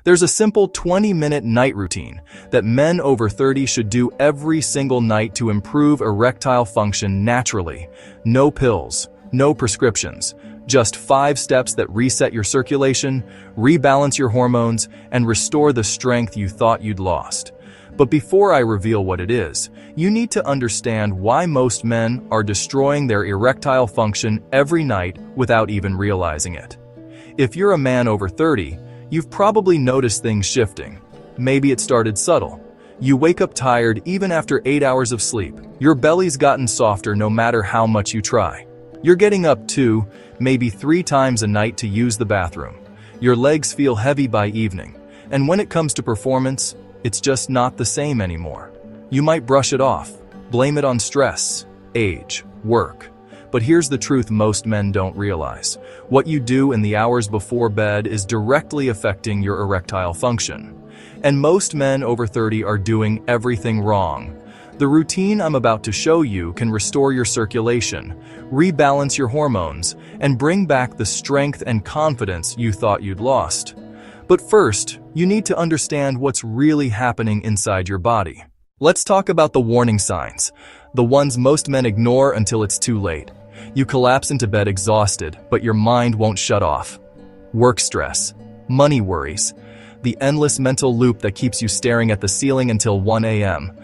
There's a simple 20-minute night routine that men over 30 should do every single night to improve erectile function naturally. No pills, no prescriptions, just 5 steps that reset your circulation, rebalance your hormones, and restore the strength you thought you'd lost. But before I reveal what it is, you need to understand why most men are destroying their erectile function every night without even realizing it. If you're a man over 30, you've probably noticed things shifting. Maybe it started subtle. You wake up tired even after 8 hours of sleep. Your belly's gotten softer no matter how much you try. You're getting up 2, maybe 3 times a night to use the bathroom. Your legs feel heavy by evening. And when it comes to performance, it's just not the same anymore. You might brush it off, blame it on stress, age, work. But here's the truth most men don't realize. What you do in the hours before bed is directly affecting your erectile function. And most men over 30 are doing everything wrong. The routine I'm about to show you can restore your circulation, rebalance your hormones, and bring back the strength and confidence you thought you'd lost. But first, you need to understand what's really happening inside your body. Let's talk about the warning signs, the ones most men ignore until it's too late. You collapse into bed exhausted, but your mind won't shut off. Work stress, money worries, the endless mental loop that keeps you staring at the ceiling until 1 a.m.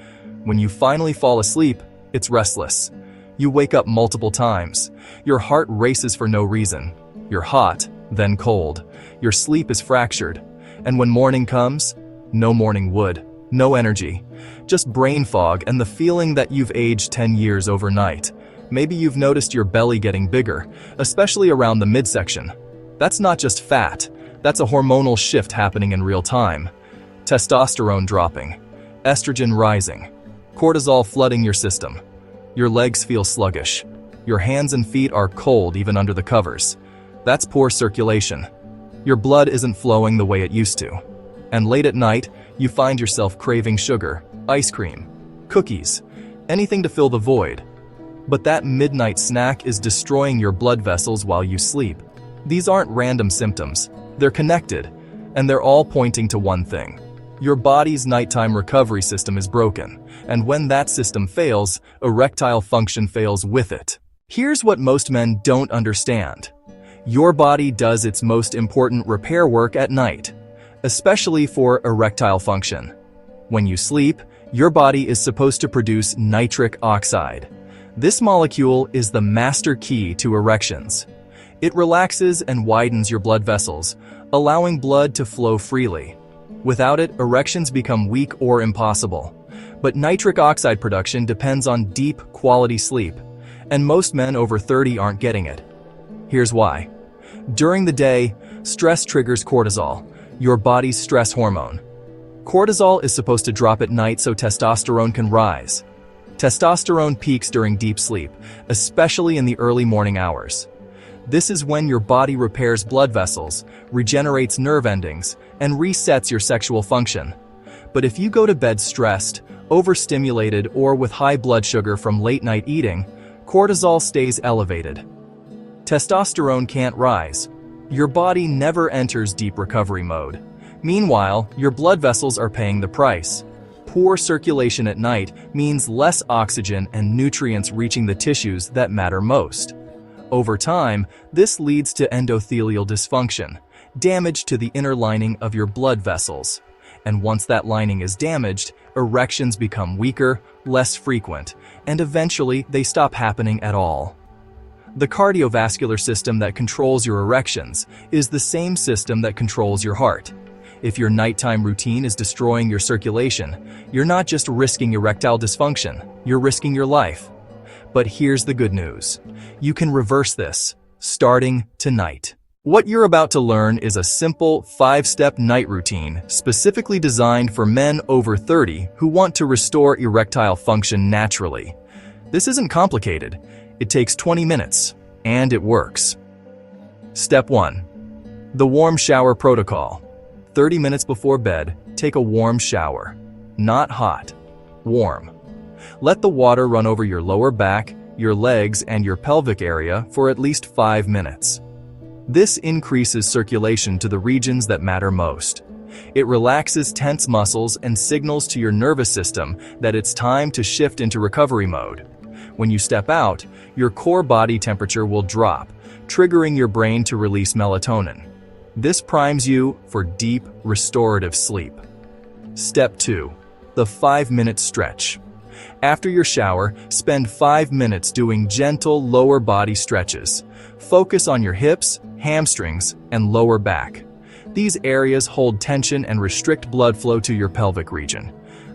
When you finally fall asleep, it's restless. You wake up multiple times. Your heart races for no reason. You're hot, then cold. Your sleep is fractured. And when morning comes, no morning wood, no energy, just brain fog and the feeling that you've aged 10 years overnight. Maybe you've noticed your belly getting bigger, especially around the midsection. That's not just fat, that's a hormonal shift happening in real time. Testosterone dropping, estrogen rising, cortisol flooding your system. Your legs feel sluggish. Your hands and feet are cold even under the covers. That's poor circulation. Your blood isn't flowing the way it used to. And late at night, you find yourself craving sugar, ice cream, cookies, anything to fill the void. But that midnight snack is destroying your blood vessels while you sleep. These aren't random symptoms. They're connected, and they're all pointing to one thing. Your body's nighttime recovery system is broken, and when that system fails, erectile function fails with it. Here's what most men don't understand. Your body does its most important repair work at night, especially for erectile function. When you sleep, your body is supposed to produce nitric oxide. This molecule is the master key to erections. It relaxes and widens your blood vessels, allowing blood to flow freely. Without it, erections become weak or impossible. But nitric oxide production depends on deep, quality sleep, and most men over 30 aren't getting it. Here's why. During the day, stress triggers cortisol, your body's stress hormone. Cortisol is supposed to drop at night so testosterone can rise. Testosterone peaks during deep sleep, especially in the early morning hours. This is when your body repairs blood vessels, regenerates nerve endings, and resets your sexual function. But if you go to bed stressed, overstimulated, or with high blood sugar from late-night eating, cortisol stays elevated. Testosterone can't rise. Your body never enters deep recovery mode. Meanwhile, your blood vessels are paying the price. Poor circulation at night means less oxygen and nutrients reaching the tissues that matter most. Over time, this leads to endothelial dysfunction, damage to the inner lining of your blood vessels. And once that lining is damaged, erections become weaker, less frequent, and eventually they stop happening at all. The cardiovascular system that controls your erections is the same system that controls your heart. If your nighttime routine is destroying your circulation, you're not just risking erectile dysfunction, you're risking your life. But here's the good news. You can reverse this, starting tonight. What you're about to learn is a simple 5-step night routine specifically designed for men over 30 who want to restore erectile function naturally. This isn't complicated. It takes 20 minutes, and it works. Step 1. The warm shower protocol. 30 minutes before bed, take a warm shower. Not hot, warm. Let the water run over your lower back, your legs, and your pelvic area for at least 5 minutes. This increases circulation to the regions that matter most. It relaxes tense muscles and signals to your nervous system that it's time to shift into recovery mode. When you step out, your core body temperature will drop, triggering your brain to release melatonin. This primes you for deep, restorative sleep. Step 2. The 5-minute stretch. After your shower, spend 5 minutes doing gentle lower body stretches. Focus on your hips, hamstrings, and lower back. These areas hold tension and restrict blood flow to your pelvic region.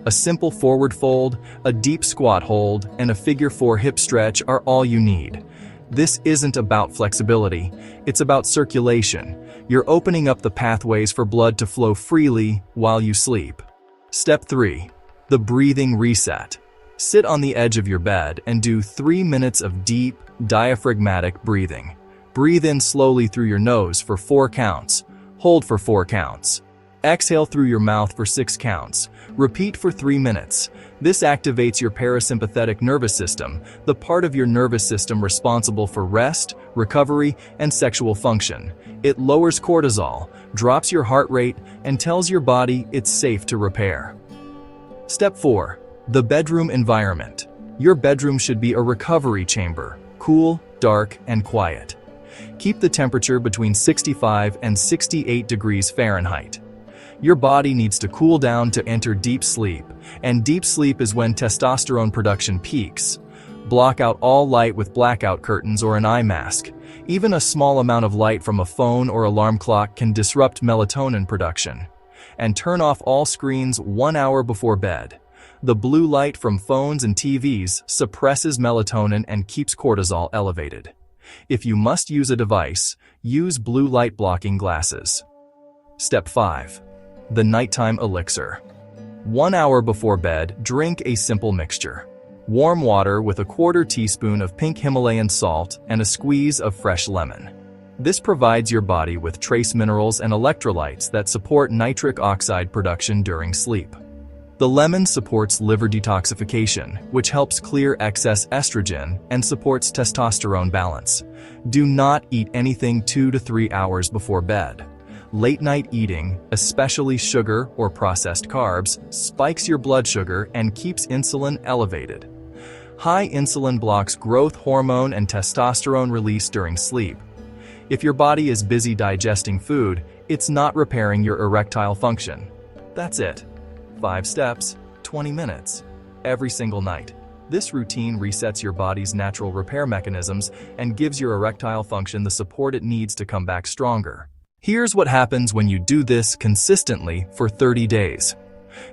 A simple forward fold, a deep squat hold, and a figure 4 hip stretch are all you need. This isn't about flexibility, it's about circulation. You're opening up the pathways for blood to flow freely while you sleep. Step 3. The breathing reset. Sit on the edge of your bed and do 3 minutes of deep, diaphragmatic breathing. Breathe in slowly through your nose for 4 counts. Hold for 4 counts. Exhale through your mouth for 6 counts. Repeat for 3 minutes. This activates your parasympathetic nervous system, the part of your nervous system responsible for rest, recovery, and sexual function. It lowers cortisol, drops your heart rate, and tells your body it's safe to repair. Step 4. The bedroom environment. Your bedroom should be a recovery chamber, cool, dark, and quiet. Keep the temperature between 65 and 68 degrees Fahrenheit. Your body needs to cool down to enter deep sleep, and deep sleep is when testosterone production peaks. Block out all light with blackout curtains or an eye mask. Even a small amount of light from a phone or alarm clock can disrupt melatonin production. And turn off all screens 1 hour before bed. The blue light from phones and TVs suppresses melatonin and keeps cortisol elevated. If you must use a device, use blue light blocking glasses. Step 5. The nighttime elixir. 1 hour before bed, drink a simple mixture. Warm water with a 1/4 teaspoon of pink Himalayan salt and a squeeze of fresh lemon. This provides your body with trace minerals and electrolytes that support nitric oxide production during sleep. The lemon supports liver detoxification, which helps clear excess estrogen and supports testosterone balance. Do not eat anything 2 to 3 hours before bed. Late-night eating, especially sugar or processed carbs, spikes your blood sugar and keeps insulin elevated. High insulin blocks growth hormone and testosterone release during sleep. If your body is busy digesting food, it's not repairing your erectile function. That's it. 5 steps, 20 minutes, every single night. This routine resets your body's natural repair mechanisms and gives your erectile function the support it needs to come back stronger. Here's what happens when you do this consistently for 30 days.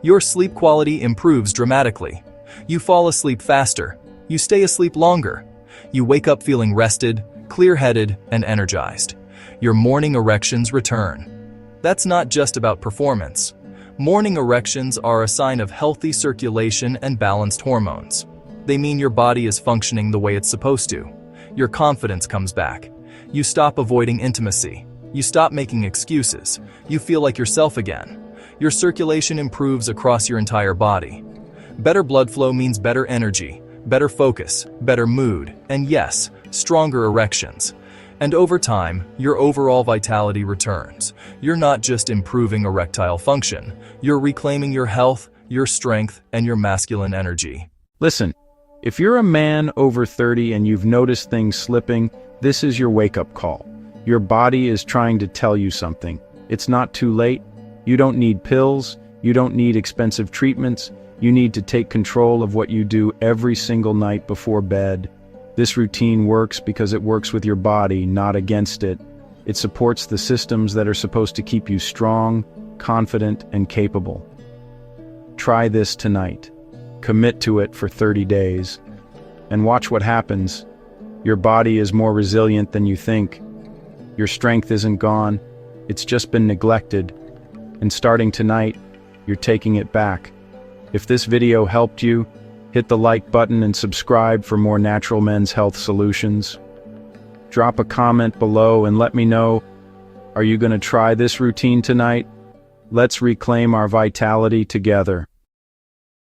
Your sleep quality improves dramatically. You fall asleep faster. You stay asleep longer. You wake up feeling rested, clear-headed, and energized. Your morning erections return. That's not just about performance. Morning erections are a sign of healthy circulation and balanced hormones. They mean your body is functioning the way it's supposed to. Your confidence comes back. You stop avoiding intimacy. You stop making excuses. You feel like yourself again. Your circulation improves across your entire body. Better blood flow means better energy, better focus, better mood, and yes, stronger erections. And over time, your overall vitality returns. You're not just improving erectile function, you're reclaiming your health, your strength, and your masculine energy. Listen, if you're a man over 30 and you've noticed things slipping, this is your wake-up call. Your body is trying to tell you something. It's not too late. You don't need pills. You don't need expensive treatments. You need to take control of what you do every single night before bed. This routine works because it works with your body, not against it. It supports the systems that are supposed to keep you strong, confident, and capable. Try this tonight. Commit to it for 30 days. And watch what happens. Your body is more resilient than you think. Your strength isn't gone, it's just been neglected. And starting tonight, you're taking it back. If this video helped you, hit the like button and subscribe for more natural men's health solutions. Drop a comment below and let me know, are you going to try this routine tonight? Let's reclaim our vitality together.